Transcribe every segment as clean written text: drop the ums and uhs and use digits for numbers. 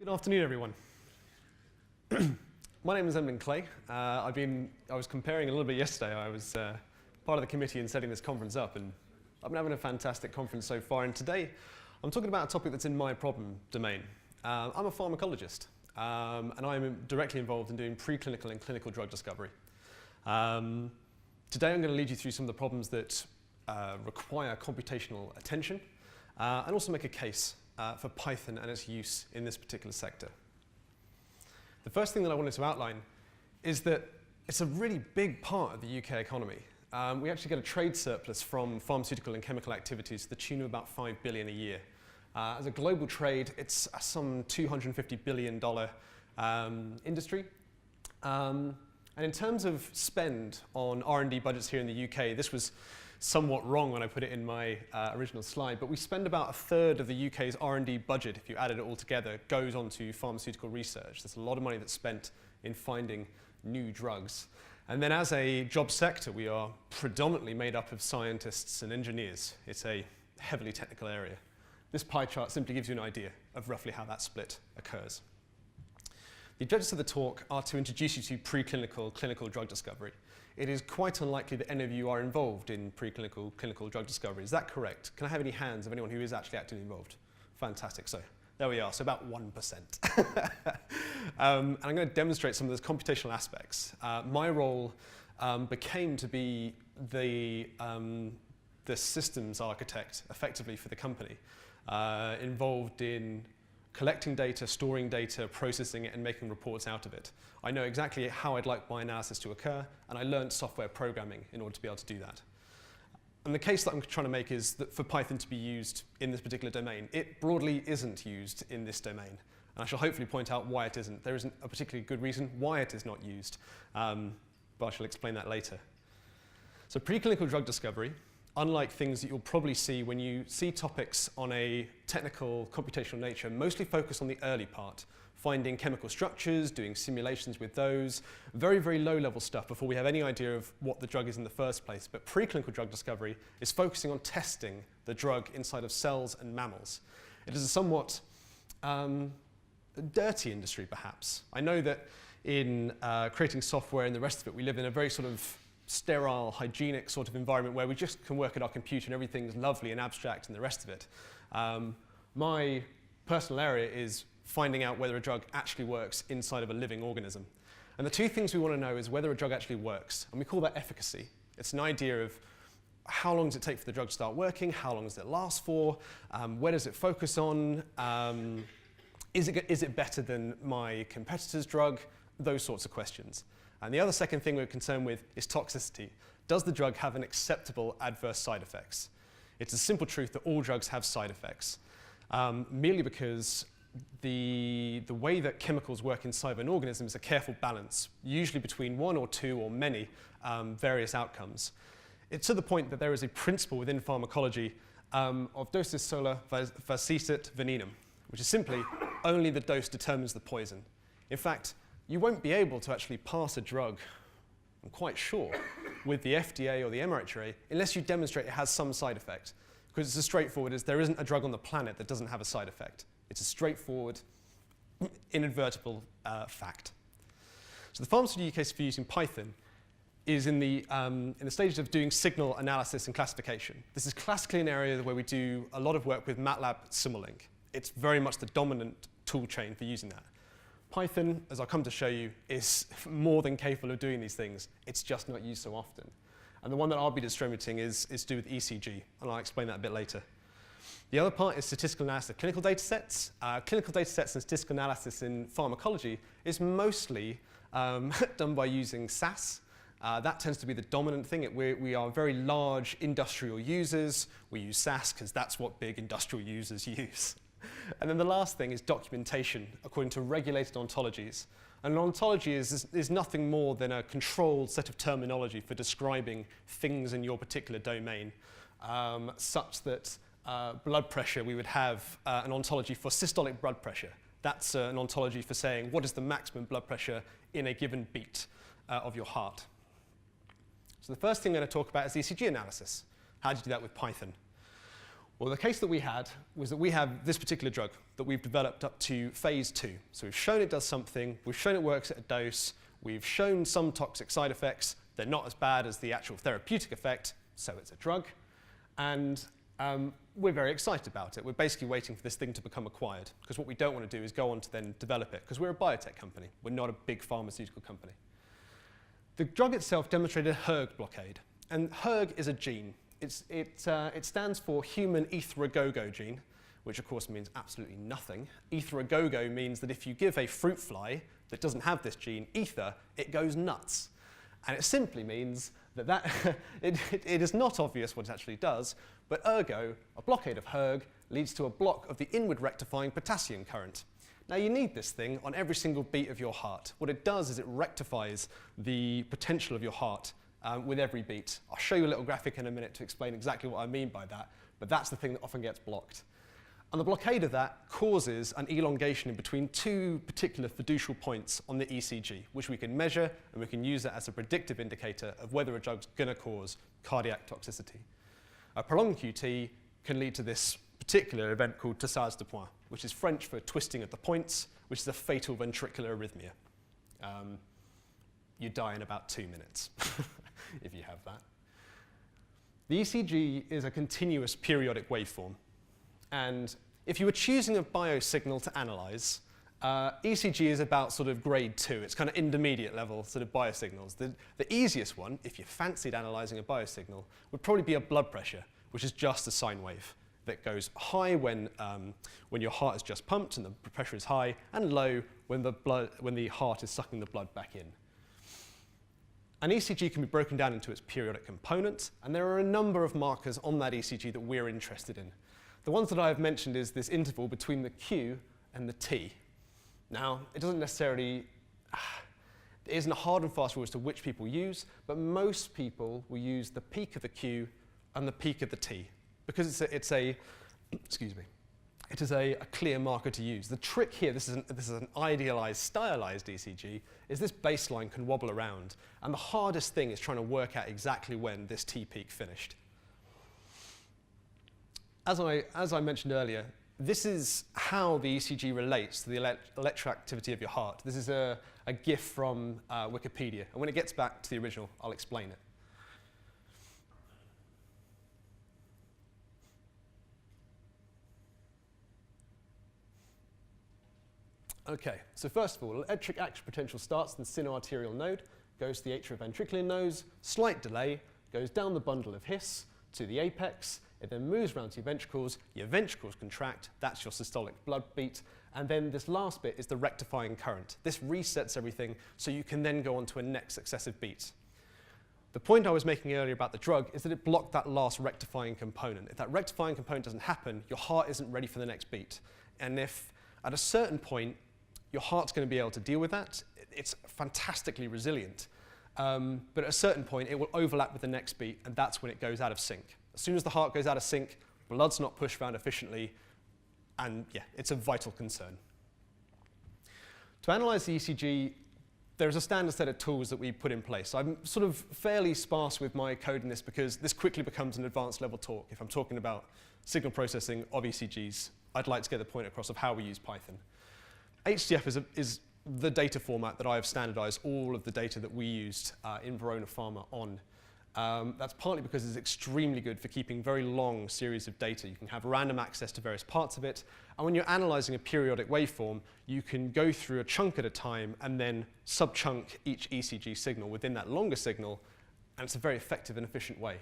Good afternoon, everyone. My name is Emlyn. I was comparing a little bit yesterday. I was part of the committee in setting this conference up, and I've been having a fantastic conference so far. And today, I'm talking about a topic that's in my problem domain. I'm a pharmacologist, and I'm directly involved in doing preclinical and clinical drug discovery. Today, I'm going to lead you through some of the problems that require computational attention, and also make a case for Python and its use in this particular sector. The first thing that I wanted to outline is that it's a really big part of the UK economy. We actually get a trade surplus from pharmaceutical and chemical activities to the tune of about $5 billion a year. As a global trade, it's some $250 billion industry. And in terms of spend on R&D budgets here in the UK, this was somewhat wrong when I put it in my original slide, but we spend about a third of the UK's R&D budget, if you added it all together, goes onto pharmaceutical research. There's a lot of money that's spent in finding new drugs. And then as a job sector, we are predominantly made up of scientists and engineers. It's a heavily technical area. This pie chart simply gives you an idea of roughly how that split occurs. The objectives of the talk are to introduce you to preclinical clinical drug discovery. It is quite unlikely that any of you are involved in preclinical clinical drug discovery. Is that correct? Can I have any hands of anyone who is actually actively involved? Fantastic. So there we are. So about 1%. And I'm going to demonstrate some of those computational aspects. My role became to be the systems architect, effectively, for the company, involved in collecting data, storing data, processing it, and making reports out of it. I know exactly how I'd like my analysis to occur, and I learned software programming in order to be able to do that. And the case that I'm trying to make is that for Python to be used in this particular domain, it broadly isn't used in this domain. And I shall hopefully point out why it isn't. There isn't a particularly good reason why it is not used, but I shall explain that later. So preclinical drug discovery, unlike things that you'll probably see when you see topics on a technical computational nature, mostly focus on the early part, finding chemical structures, doing simulations with those, very, very low-level stuff before we have any idea of what the drug is in the first place. But preclinical drug discovery is focusing on testing the drug inside of cells and mammals. It is a somewhat dirty industry, perhaps. I know that in creating software and the rest of it, we live in a very sort of sterile, hygienic sort of environment where we just can work at our computer and everything's lovely and abstract and the rest of it. My personal area is finding out whether a drug actually works inside of a living organism. And the two things we want to know is whether a drug actually works, and we call that efficacy. It's an idea of how long does it take for the drug to start working, how long does it last for, where does it focus on, is it better than my competitor's drug, those sorts of questions. And the other second thing we're concerned with is toxicity. Does the drug have an acceptable adverse side effects? It's a simple truth that all drugs have side effects, merely because the way that chemicals work inside of an organism is a careful balance, usually between one or two or many various outcomes. It's to the point that there is a principle within pharmacology of dosis sola facit venenum, which is simply only the dose determines the poison. In fact, you won't be able to actually pass a drug, I'm quite sure, with the FDA or the MHRA unless you demonstrate it has some side effect. Because it's as straightforward as there isn't a drug on the planet that doesn't have a side effect. It's a straightforward, inadvertible fact. So the pharmaceutical case for using Python is in the stages of doing signal analysis and classification. This is classically an area where we do a lot of work with MATLAB Simulink. It's very much the dominant tool chain for using that. Python, as I'll come to show you, is more than capable of doing these things. It's just not used so often. And the one that I'll be distributing is to do with ECG, and I'll explain that a bit later. The other part is statistical analysis of clinical data sets. Clinical data sets and statistical analysis in pharmacology is mostly done by using SAS. That tends to be the dominant thing. We are very large industrial users. We use SAS because that's what big industrial users use. And then the last thing is documentation according to regulated ontologies. And an ontology is nothing more than a controlled set of terminology for describing things in your particular domain, such that blood pressure, we would have an ontology for systolic blood pressure. That's an ontology for saying what is the maximum blood pressure in a given beat of your heart. So the first thing I'm going to talk about is ECG analysis. How do you do that with Python? Well, the case that we had was that we have this particular drug that we've developed up to phase 2. So we've shown it does something, we've shown it works at a dose, we've shown some toxic side effects. They're not as bad as the actual therapeutic effect, so it's a drug. And we're very excited about it. We're basically waiting for this thing to become acquired, because what we don't want to do is go on to then develop it, because we're a biotech company. We're not a big pharmaceutical company. The drug itself demonstrated a hERG blockade. And hERG is a gene. It stands for human etheragogo gene, which of course means absolutely nothing. Etheragogo means that if you give a fruit fly that doesn't have this gene, ether, it goes nuts. And it simply means that it is not obvious what it actually does, but ergo, a blockade of hERG leads to a block of the inward rectifying potassium current. Now you need this thing on every single beat of your heart. What it does is it rectifies the potential of your heart with every beat. I'll show you a little graphic in a minute to explain exactly what I mean by that, but that's the thing that often gets blocked. And the blockade of that causes an elongation in between two particular fiducial points on the ECG, which we can measure, and we can use it as a predictive indicator of whether a drug's going to cause cardiac toxicity. A prolonged QT can lead to this particular event called tassage de points, which is French for twisting at the points, which is a fatal ventricular arrhythmia. You die in about 2 minutes if you have that. The ECG is a continuous periodic waveform. And if you were choosing a biosignal to analyse, ECG is about sort of grade 2. It's kind of intermediate level sort of biosignals. The easiest one, if you fancied analysing a biosignal, would probably be a blood pressure, which is just a sine wave that goes high when your heart is just pumped and the pressure is high, and low when the heart is sucking the blood back in. An ECG can be broken down into its periodic components, and there are a number of markers on that ECG that we're interested in. The ones that I have mentioned is this interval between the Q and the T. Now, it doesn't necessarily, there isn't a hard and fast rule as to which people use, but most people will use the peak of the Q and the peak of the T, because it's a clear marker to use. The trick here, this is an idealized, stylized ECG, is this baseline can wobble around, and the hardest thing is trying to work out exactly when this T peak finished. As I mentioned earlier, this is how the ECG relates to the electroactivity of your heart. This is a GIF from Wikipedia, and when it gets back to the original, I'll explain it. Okay, so first of all, electric action potential starts in the sinoarterial node, goes to the atrioventricular node, slight delay, goes down the bundle of His to the apex. It then moves around to your ventricles contract, that's your systolic blood beat, and then this last bit is the rectifying current. This resets everything so you can then go on to a next successive beat. The point I was making earlier about the drug is that it blocked that last rectifying component. If that rectifying component doesn't happen, your heart isn't ready for the next beat. And if at a certain point your heart's going to be able to deal with that, it's fantastically resilient. But at a certain point, it will overlap with the next beat, and that's when it goes out of sync. As soon as the heart goes out of sync, blood's not pushed around efficiently, and yeah, it's a vital concern. To analyse the ECG, there's a standard set of tools that we put in place. I'm sort of fairly sparse with my code in this because this quickly becomes an advanced level talk. If I'm talking about signal processing of ECGs, I'd like to get the point across of how we use Python. HDF is the data format that I have standardized all of the data that we used in Verona Pharma on. That's partly because it's extremely good for keeping very long series of data. You can have random access to various parts of it, and when you're analyzing a periodic waveform, you can go through a chunk at a time and then sub-chunk each ECG signal within that longer signal, and it's a very effective and efficient way.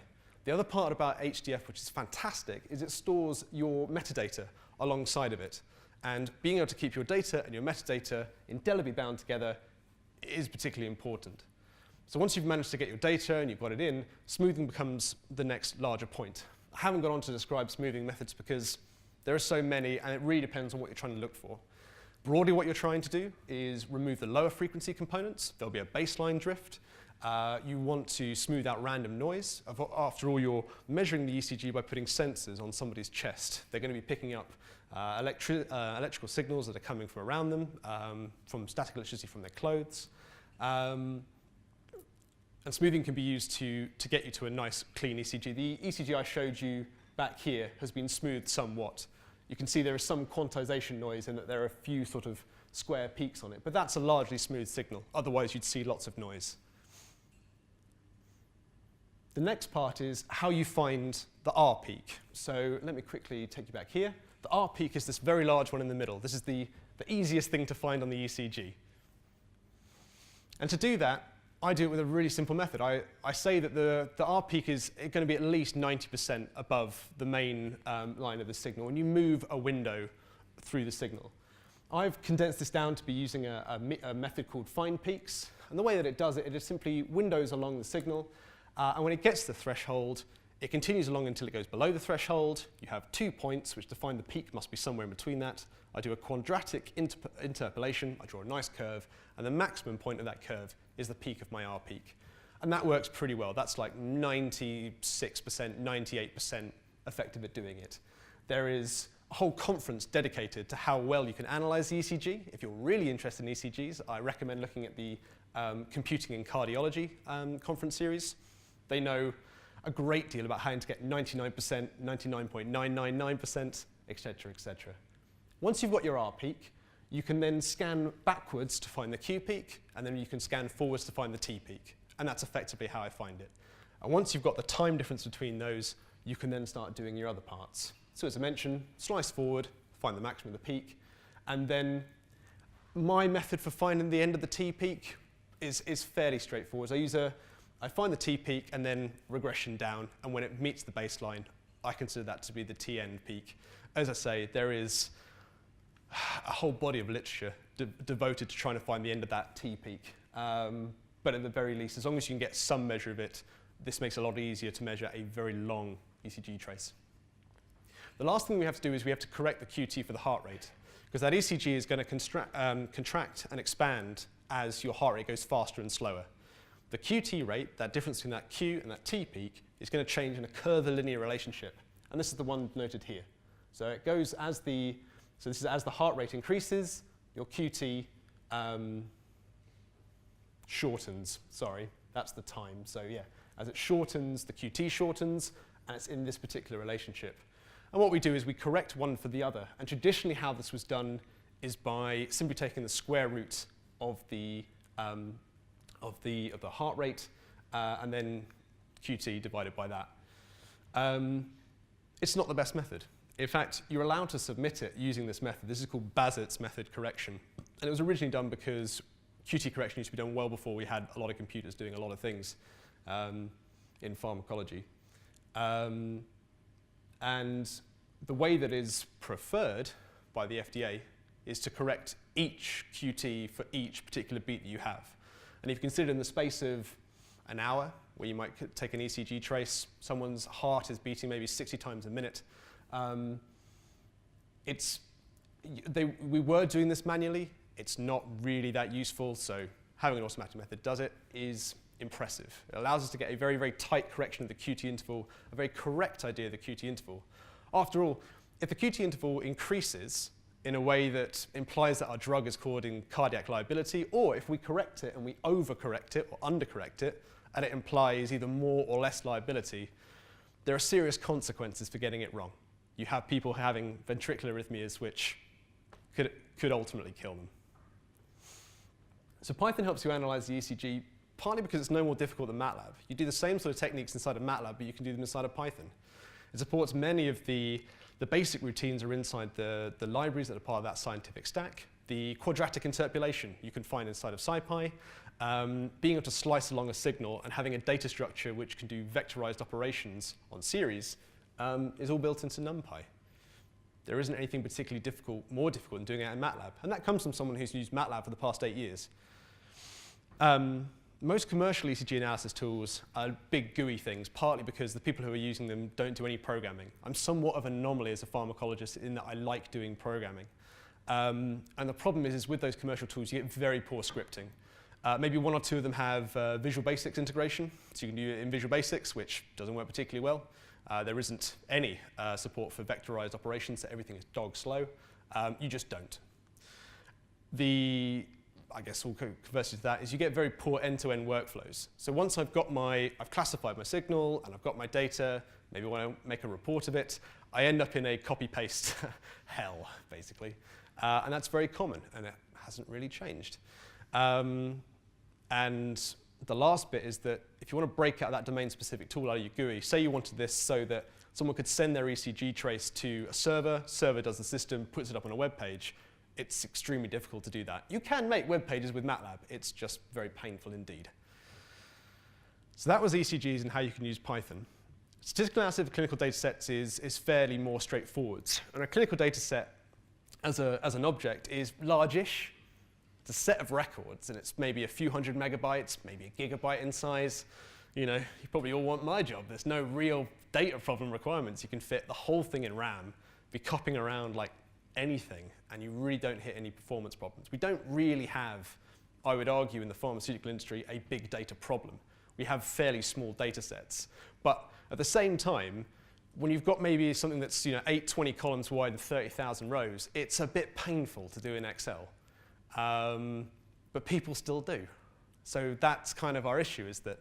The other part about HDF, which is fantastic, is it stores your metadata alongside of it. And being able to keep your data and your metadata indelibly bound together is particularly important. So once you've managed to get your data and you've got it in, smoothing becomes the next larger point. I haven't gone on to describe smoothing methods because there are so many, and it really depends on what you're trying to look for. Broadly, what you're trying to do is remove the lower frequency components. There'll be a baseline drift. You want to smooth out random noise. After all, you're measuring the ECG by putting sensors on somebody's chest. They're going to be picking up electrical signals that are coming from around them, from static electricity from their clothes. And smoothing can be used to get you to a nice, clean ECG. The ECG I showed you back here has been smoothed somewhat. You can see there is some quantization noise in that there are a few sort of square peaks on it, but that's a largely smooth signal. Otherwise, you'd see lots of noise. The next part is how you find the R peak. So let me quickly take you back here. The R peak is this very large one in the middle. This is the easiest thing to find on the ECG. And to do that, I do it with a really simple method. I say that the R peak is going to be at least 90% above the main line of the signal when you move a window through the signal. I've condensed this down to be using a method called find peaks. And the way that it does it, it is simply windows along the signal. And when it gets to the threshold, it continues along until it goes below the threshold. You have 2 points, which define the peak must be somewhere in between that. I do a quadratic interpolation. I draw a nice curve. And the maximum point of that curve is the peak of my R peak. And that works pretty well. That's like 96%, 98% effective at doing it. There is a whole conference dedicated to how well you can analyze the ECG. If you're really interested in ECGs, I recommend looking at the Computing in Cardiology conference series. They know a great deal about how to get 99%, 99.999%, etc., etc. Once you've got your R peak, you can then scan backwards to find the Q peak, and then you can scan forwards to find the T peak. And that's effectively how I find it. And once you've got the time difference between those, you can then start doing your other parts. So as I mentioned, slice forward, find the maximum of the peak, and then my method for finding the end of the T peak is fairly straightforward. I find the T peak and then regression down, and when it meets the baseline, I consider that to be the T end peak. As I say, there is a whole body of literature devoted to trying to find the end of that T peak. But at the very least, as long as you can get some measure of it, this makes it a lot easier to measure a very long ECG trace. The last thing we have to do is we have to correct the QT for the heart rate, because that ECG is going to contract and expand as your heart rate goes faster and slower. The QT rate, that difference between that Q and that T peak, is going to change in a curvilinear relationship. And this is the one noted here. So it goes as this is as the heart rate increases, your QT shortens. Sorry, that's the time. So yeah, as it shortens, the QT shortens, and it's in this particular relationship. And what we do is we correct one for the other. And traditionally how this was done is by simply taking the square root of the heart rate and then QT divided by that. It's not the best method. In fact, you're allowed to submit it using this method. This is called Bazart's method correction. And it was originally done because QT correction used to be done well before we had a lot of computers doing a lot of things in pharmacology. And the way that is preferred by the FDA is to correct each QT for each particular beat that you have. And if you consider in the space of an hour, where you might take an ECG trace, someone's heart is beating maybe 60 times a minute. We were doing this manually. It's not really that useful, so having an automatic method does it is impressive. It allows us to get a very, very tight correction of the QT interval, a very correct idea of the QT interval. After all, if the QT interval increases in a way that implies that our drug is causing cardiac liability, or if we correct it and we overcorrect it or undercorrect it, and it implies either more or less liability, there are serious consequences for getting it wrong. You have people having ventricular arrhythmias which could ultimately kill them. So Python helps you analyze the ECG partly because it's no more difficult than MATLAB. You do the same sort of techniques inside of MATLAB, but you can do them inside of Python. It supports many of the basic routines are inside the libraries that are part of that scientific stack. The quadratic interpolation you can find inside of SciPy. Being able to slice along a signal and having a data structure which can do vectorized operations on series is all built into NumPy. There isn't anything particularly more difficult than doing it in MATLAB. And that comes from someone who's used MATLAB for the past 8 years. Most commercial ECG analysis tools are big GUI things, partly because the people who are using them don't do any programming. I'm somewhat of an anomaly as a pharmacologist in that I like doing programming. And the problem is with those commercial tools, you get very poor scripting. Maybe one or two of them have Visual Basics integration, so you can do it in Visual Basics, which doesn't work particularly well. There isn't any support for vectorized operations, so everything is dog slow. You just don't. The I guess all converted to that, is you get very poor end-to-end workflows. So once I've classified my signal and I've got my data, maybe I want to make a report of it, I end up in a copy-paste hell, basically. And that's very common, and it hasn't really changed. And the last bit is that if you want to break out that domain-specific tool out of your GUI, say you wanted this so that someone could send their ECG trace to a server does the system, puts it up on a web page, it's extremely difficult to do that. You can make web pages with MATLAB, it's just very painful indeed. So that was ECGs and how you can use Python. Statistical analysis of clinical data sets is fairly more straightforward. And a clinical data set as an object is largish. It's a set of records, and it's maybe a few hundred megabytes, maybe a gigabyte in size. You know, you probably all want my job. There's no real data problem requirements. You can fit the whole thing in RAM, be copying around like anything, and you really don't hit any performance problems. We don't really have, I would argue, in the pharmaceutical industry, a big data problem. We have fairly small data sets. But at the same time, when you've got maybe something that's 8, 20 columns wide and 30,000 rows, it's a bit painful to do in Excel. But people still do. So that's kind of our issue, is that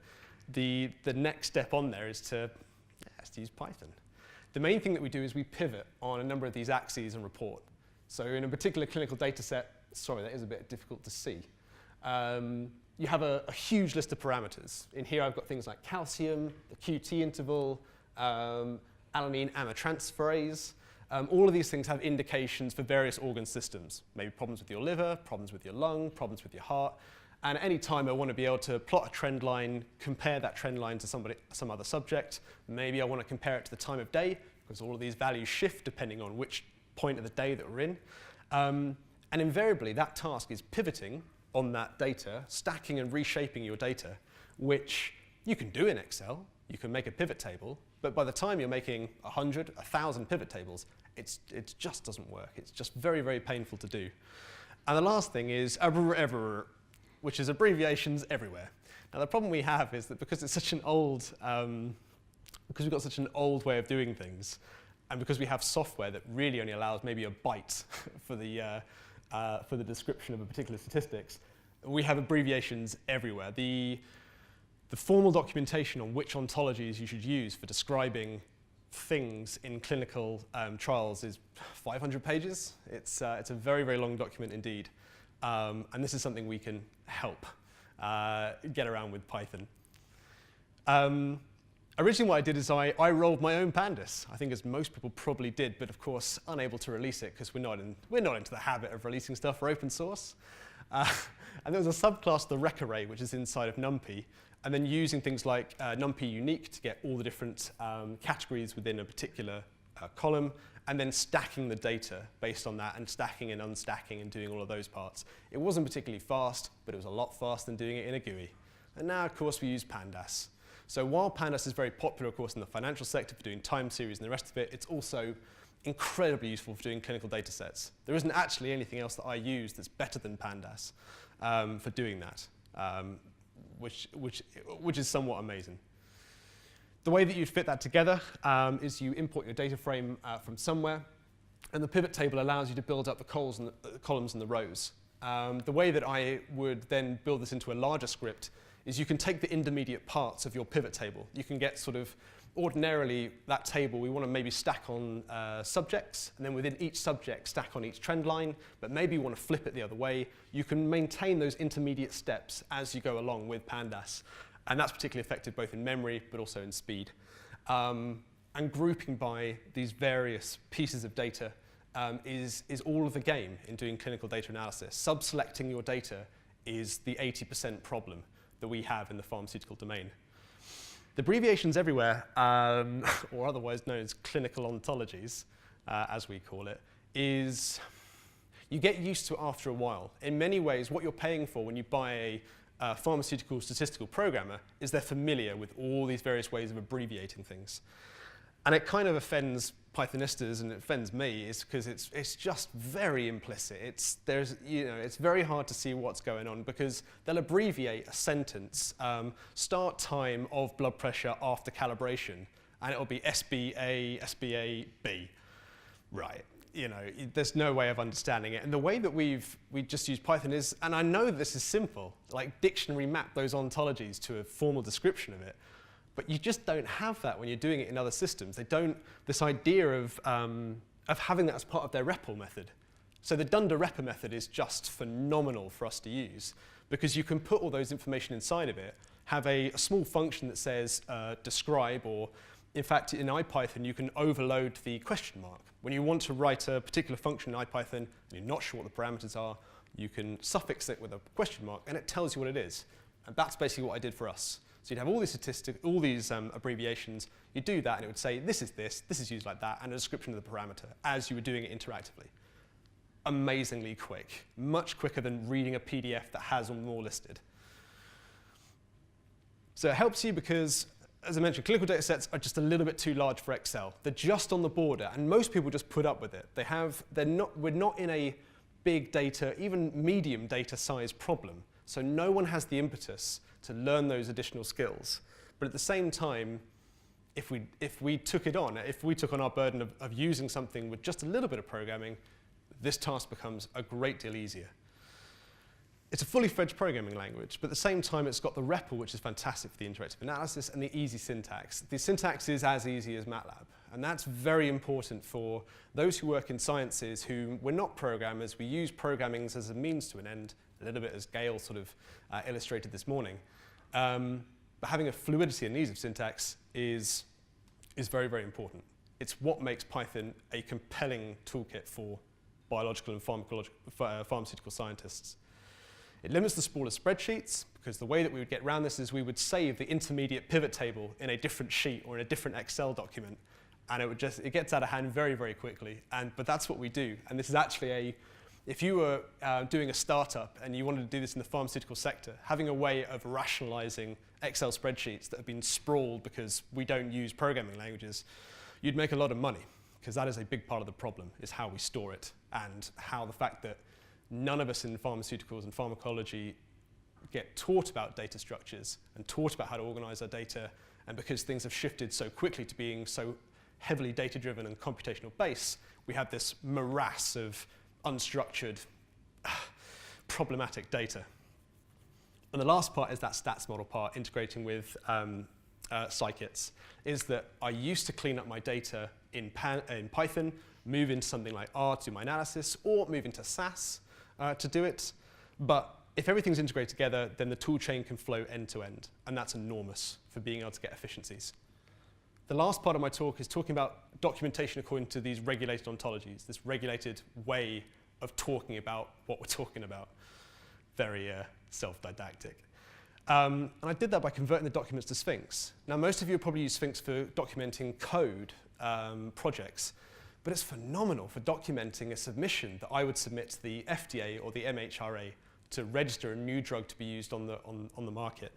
the next step on there is to use Python. The main thing that we do is we pivot on a number of these axes and report. So in a particular clinical data set, sorry, that is a bit difficult to see. You have a huge list of parameters. In here I've got things like calcium, the QT interval, alanine aminotransferase. All of these things have indications for various organ systems. Maybe problems with your liver, problems with your lung, problems with your heart. And at any time I want to be able to plot a trend line, compare that trend line to some other subject. Maybe I want to compare it to the time of day, because all of these values shift depending on which point of the day that we're in. And invariably that task is pivoting on that data, stacking and reshaping your data, which you can do in Excel. You can make a pivot table, but by the time you're making 100, 1,000 pivot tables, it just doesn't work. It's just very, very painful to do. And the last thing is which is abbreviations everywhere. Now the problem we have is that because it's such an old, because we've got such an old way of doing things, and because we have software that really only allows maybe a byte for the description of a particular statistics, we have abbreviations everywhere. The formal documentation on which ontologies you should use for describing things in clinical trials is 500 pages. It's a very, very long document indeed. And this is something we can help get around with Python. Originally what I did is I rolled my own pandas, I think as most people probably did, but of course unable to release it because we're not into the habit of releasing stuff for open source. And there was a subclass, the rec array, which is inside of NumPy, and then using things like NumPy unique to get all the different categories within a particular column, and then stacking the data based on that, and stacking and unstacking and doing all of those parts. It wasn't particularly fast, but it was a lot faster than doing it in a GUI. And now, of course, we use pandas. So while pandas is very popular, of course, in the financial sector for doing time series and the rest of it, it's also incredibly useful for doing clinical data sets. There isn't actually anything else that I use that's better than pandas for doing that, which is somewhat amazing. The way that you'd fit that together is you import your data frame from somewhere, and the pivot table allows you to build up the columns and the rows. The way that I would then build this into a larger script is you can take the intermediate parts of your pivot table. You can get sort of, ordinarily that table we want to maybe stack on subjects, and then within each subject stack on each trend line, but maybe you want to flip it the other way. You can maintain those intermediate steps as you go along with pandas. And that's particularly effective both in memory, but also in speed. And grouping by these various pieces of data is all of the game in doing clinical data analysis. Subselecting your data is the 80% problem that we have in the pharmaceutical domain. The abbreviations everywhere, or otherwise known as clinical ontologies, as we call it, is you get used to after a while. In many ways, what you're paying for when you buy a pharmaceutical statistical programmer is they're familiar with all these various ways of abbreviating things. And it kind of offends Pythonistas, and it offends me, is because it's just very implicit. It's very hard to see what's going on because they'll abbreviate a sentence, start time of blood pressure after calibration, and it'll be SBA, SBA-B. Right. there's no way of understanding it. And the way that we just use Python is, and I know this is simple, like dictionary map those ontologies to a formal description of it, but you just don't have that when you're doing it in other systems. They don't, this idea of having that as part of their REPL method. So the dunder REPL method is just phenomenal for us to use because you can put all those information inside of it, have a small function that says describe, or in fact in IPython you can overload the question mark. When you want to write a particular function in IPython and you're not sure what the parameters are, you can suffix it with a question mark and it tells you what it is. And that's basically what I did for us. So you'd have all these statistics, all these abbreviations, you do that and it would say this is used like that, and a description of the parameter as you were doing it interactively. Amazingly quick, much quicker than reading a PDF that has them all listed. So it helps you because, as I mentioned, clinical data sets are just a little bit too large for Excel. They're just on the border, and most people just put up with it. We're not in a big data, even medium data size problem. So no one has the impetus to learn those additional skills. But at the same time, if we took on our burden of using something with just a little bit of programming, this task becomes a great deal easier. It's a fully fledged programming language, but at the same time it's got the REPL, which is fantastic for the interactive analysis, and the easy syntax. The syntax is as easy as MATLAB, and that's very important for those who work in sciences who we're not programmers. We use programming as a means to an end, a little bit as Gail sort of illustrated this morning. But having a fluidity and ease of syntax is very, very important. It's what makes Python a compelling toolkit for biological and pharmaceutical scientists. It limits the sprawl of spreadsheets, because the way that we would get around this is we would save the intermediate pivot table in a different sheet or in a different Excel document, and it gets out of hand very, very quickly. But that's what we do. And this is actually if you were doing a startup and you wanted to do this in the pharmaceutical sector, having a way of rationalizing Excel spreadsheets that have been sprawled because we don't use programming languages, you'd make a lot of money, because that is a big part of the problem, is how we store it, and how the fact that none of us in pharmaceuticals and pharmacology get taught about data structures and taught about how to organize our data, and because things have shifted so quickly to being so heavily data-driven and computational based, we have this morass of unstructured, problematic data. And the last part is that stats model part, integrating with scikits, is that I used to clean up my data in Python, move into something like R to do my analysis, or move into SAS to do it. But if everything's integrated together, then the tool chain can flow end to end, and that's enormous for being able to get efficiencies. The last part of my talk is talking about documentation according to these regulated ontologies, this regulated way of talking about what we're talking about. Very self-didactic. And I did that by converting the documents to Sphinx. Now, most of you probably use Sphinx for documenting code projects, but it's phenomenal for documenting a submission that I would submit to the FDA or the MHRA to register a new drug to be used on the market.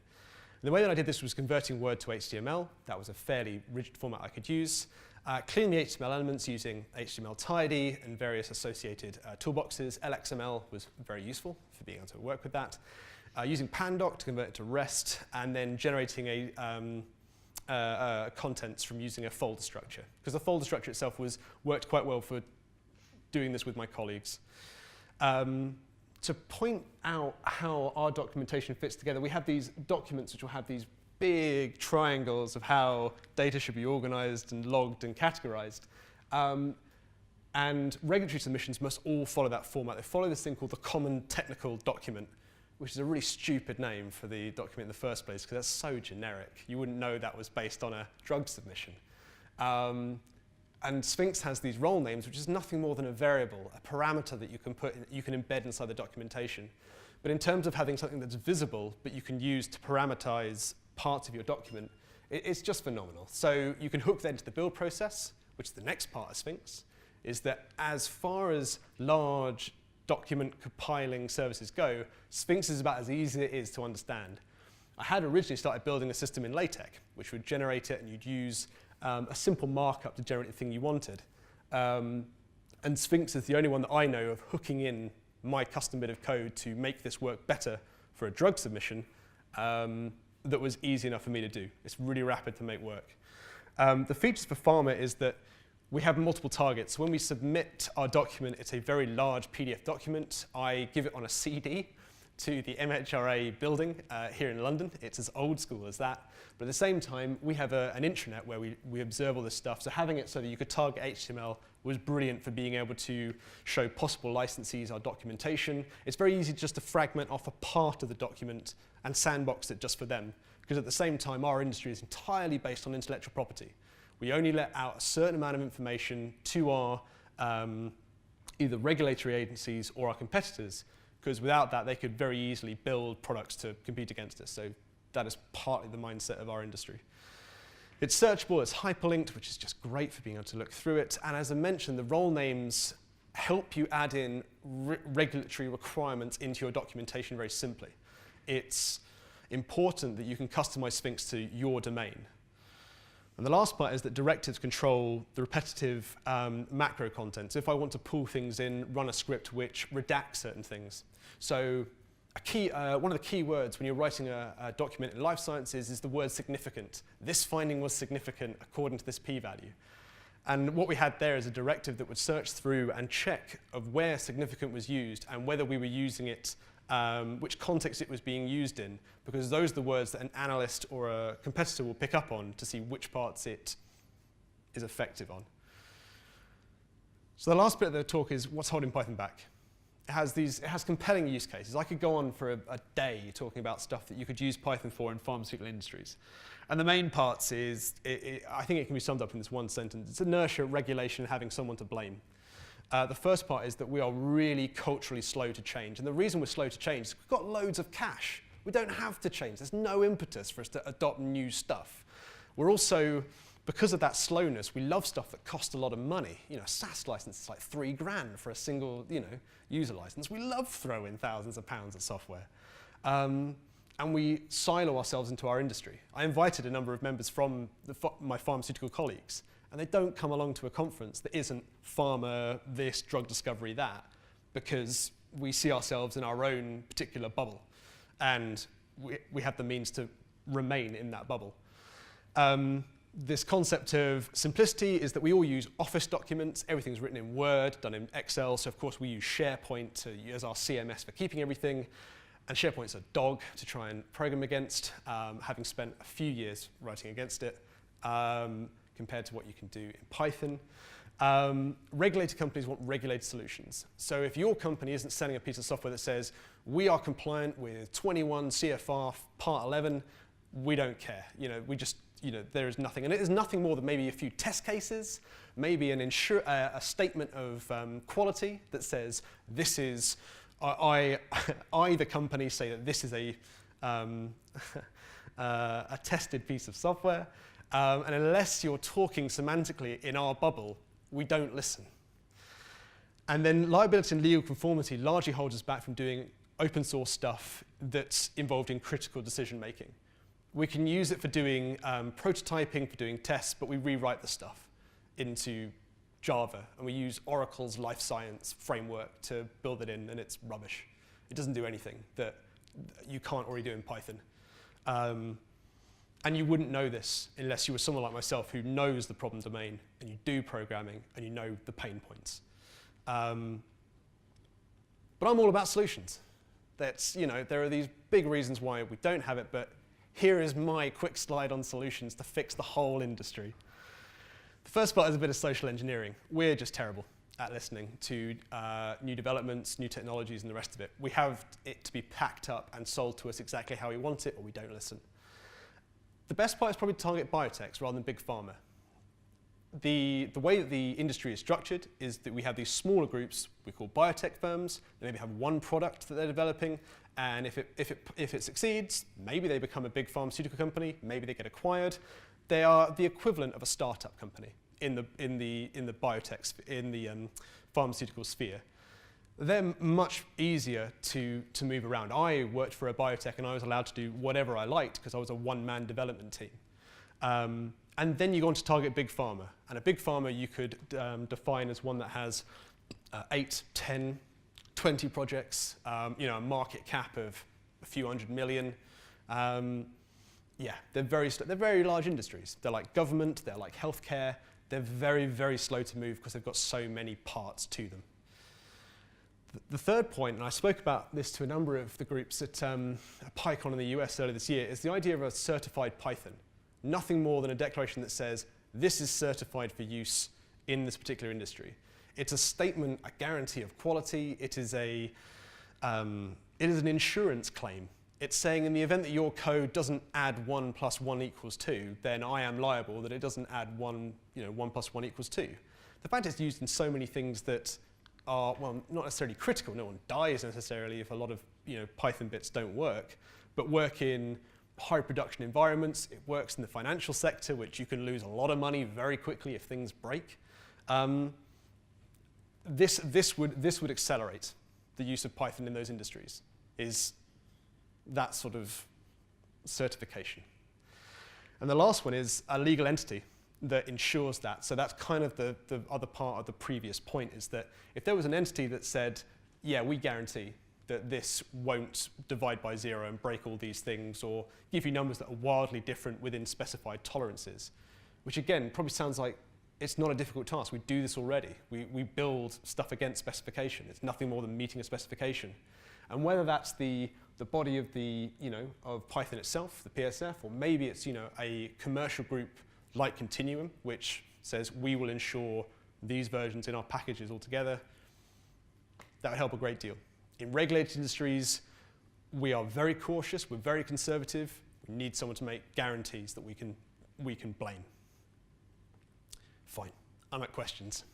And the way that I did this was converting Word to HTML. That was a fairly rigid format I could use. Cleaning the HTML elements using HTML tidy and various associated toolboxes. LXML was very useful for being able to work with that. Using Pandoc to convert it to REST, and then generating contents from using a folder structure, because the folder structure itself worked quite well for doing this with my colleagues. To point out how our documentation fits together, we have these documents which will have these big triangles of how data should be organized and logged and categorized. And regulatory submissions must all follow that format. They follow this thing called the Common Technical Document, which is a really stupid name for the document in the first place, because that's so generic. You wouldn't know that was based on a drug submission. And Sphinx has these role names, which is nothing more than a variable, a parameter that you can embed inside the documentation. But in terms of having something that's visible, but you can use to parameterize parts of your document, it's just phenomenal. So you can hook that into the build process, which is the next part of Sphinx, is that as far as large document compiling services go, Sphinx is about as easy as it is to understand. I had originally started building a system in LaTeX, which would generate it, and you'd use a simple markup to generate the thing you wanted. And Sphinx is the only one that I know of hooking in my custom bit of code to make this work better for a drug submission that was easy enough for me to do. It's really rapid to make work. The features for pharma is that we have multiple targets. When we submit our document, it's a very large PDF document. I give it on a CD to the MHRA building here in London. It's as old school as that. But at the same time, we have an intranet where we observe all this stuff. So having it so that you could target HTML was brilliant for being able to show possible licensees, our documentation. It's very easy just to fragment off a part of the document and sandbox it just for them. Because at the same time, our industry is entirely based on intellectual property. We only let out a certain amount of information to our either regulatory agencies or our competitors, because without that, they could very easily build products to compete against us. So that is partly the mindset of our industry. It's searchable, it's hyperlinked, which is just great for being able to look through it. And as I mentioned, the role names help you add in regulatory requirements into your documentation very simply. It's important that you can customize Sphinx to your domain. And the last part is that directives control the repetitive macro content. So if I want to pull things in, run a script which redacts certain things. So one of the key words when you're writing a document in life sciences is the word significant. This finding was significant according to this p-value. And what we had there is a directive that would search through and check of where significant was used and whether we were using it, which context it was being used in, because those are the words that an analyst or a competitor will pick up on to see which parts it is effective on. So the last bit of the talk is what's holding Python back. It has compelling use cases. I could go on for a day talking about stuff that you could use Python for in pharmaceutical industries. And the main parts is, I think it can be summed up in this one sentence. It's inertia, regulation, having someone to blame. The first part is that we are really culturally slow to change. And the reason we're slow to change is we've got loads of cash. We don't have to change. There's no impetus for us to adopt new stuff. We're also, because of that slowness, we love stuff that costs a lot of money. You know, a SaaS license is like $3,000 for a single, user license. We love throwing thousands of pounds at software. And we silo ourselves into our industry. I invited a number of members from my pharmaceutical colleagues, and they don't come along to a conference that isn't pharma, this, drug discovery, that, because we see ourselves in our own particular bubble. And we have the means to remain in that bubble. This concept of simplicity is that we all use Office documents. Everything's written in Word, done in Excel. So of course we use SharePoint as our CMS for keeping everything. And SharePoint's a dog to try and program against, having spent a few years writing against it, compared to what you can do in Python. Regulated companies want regulated solutions. So if your company isn't selling a piece of software that says, we are compliant with 21 CFR Part 11, we don't care. There is nothing. And it is nothing more than maybe a few test cases, maybe a statement of quality that says, this is, I, the company, say that this is a tested piece of software. And unless you're talking semantically in our bubble, we don't listen. And then liability and legal conformity largely holds us back from doing open source stuff that's involved in critical decision making. We can use it for doing prototyping, for doing tests, but we rewrite the stuff into Java, and we use Oracle's life science framework to build it in, and it's rubbish. It doesn't do anything that you can't already do in Python. And you wouldn't know this unless you were someone like myself who knows the problem domain, and you do programming, and you know the pain points. But I'm all about solutions. There are these big reasons why we don't have it, but here is my quick slide on solutions to fix the whole industry. The first part is a bit of social engineering. We're just terrible at listening to new developments, new technologies, and the rest of it. We have it to be packed up and sold to us exactly how we want it, or we don't listen. The best part is probably to target biotechs rather than big pharma. The way that the industry is structured is that we have these smaller groups we call biotech firms. They maybe have one product that they're developing, and if it succeeds, maybe they become a big pharmaceutical company, maybe they get acquired. They are the equivalent of a startup company in the biotech, in the pharmaceutical sphere. They're much easier to move around. I worked for a biotech and I was allowed to do whatever I liked because I was a one-man development team. And then you go on to target big pharma. And a big pharma you could define as one that has 8, 10, 20 projects, a market cap of a few hundred million. They're very large industries. They're like government, they're like healthcare, They're very, very slow to move because they've got so many parts to them. The third point, and I spoke about this to a number of the groups at PyCon in the US earlier this year, is the idea of a certified Python. Nothing more than a declaration that says, this is certified for use in this particular industry. It's a statement, a guarantee of quality. It is an insurance claim. It's saying in the event that your code doesn't add 1 + 1 = 2, then I am liable that it doesn't add 1 + 1 = 2. The fact it's used in so many things that are, well, not necessarily critical. No one dies necessarily if a lot of Python bits don't work, but work in high production environments. It works in the financial sector, which you can lose a lot of money very quickly if things break. This would accelerate the use of Python in those industries, is that sort of certification. And the last one is a legal entity that ensures that. So that's kind of the other part of the previous point, is that if there was an entity that said, yeah, we guarantee that this won't divide by 0 and break all these things, or give you numbers that are wildly different within specified tolerances, which again probably sounds like it's not a difficult task. We do this already. We build stuff against specification. It's nothing more than meeting a specification. And whether that's the body of of Python itself, the PSF, or maybe it's a commercial group like Continuum, which says we will ensure these versions in our packages altogether, that would help a great deal. In regulated industries, we are very cautious, we're very conservative. We need someone to make guarantees that we can blame. Fine, I'm at questions.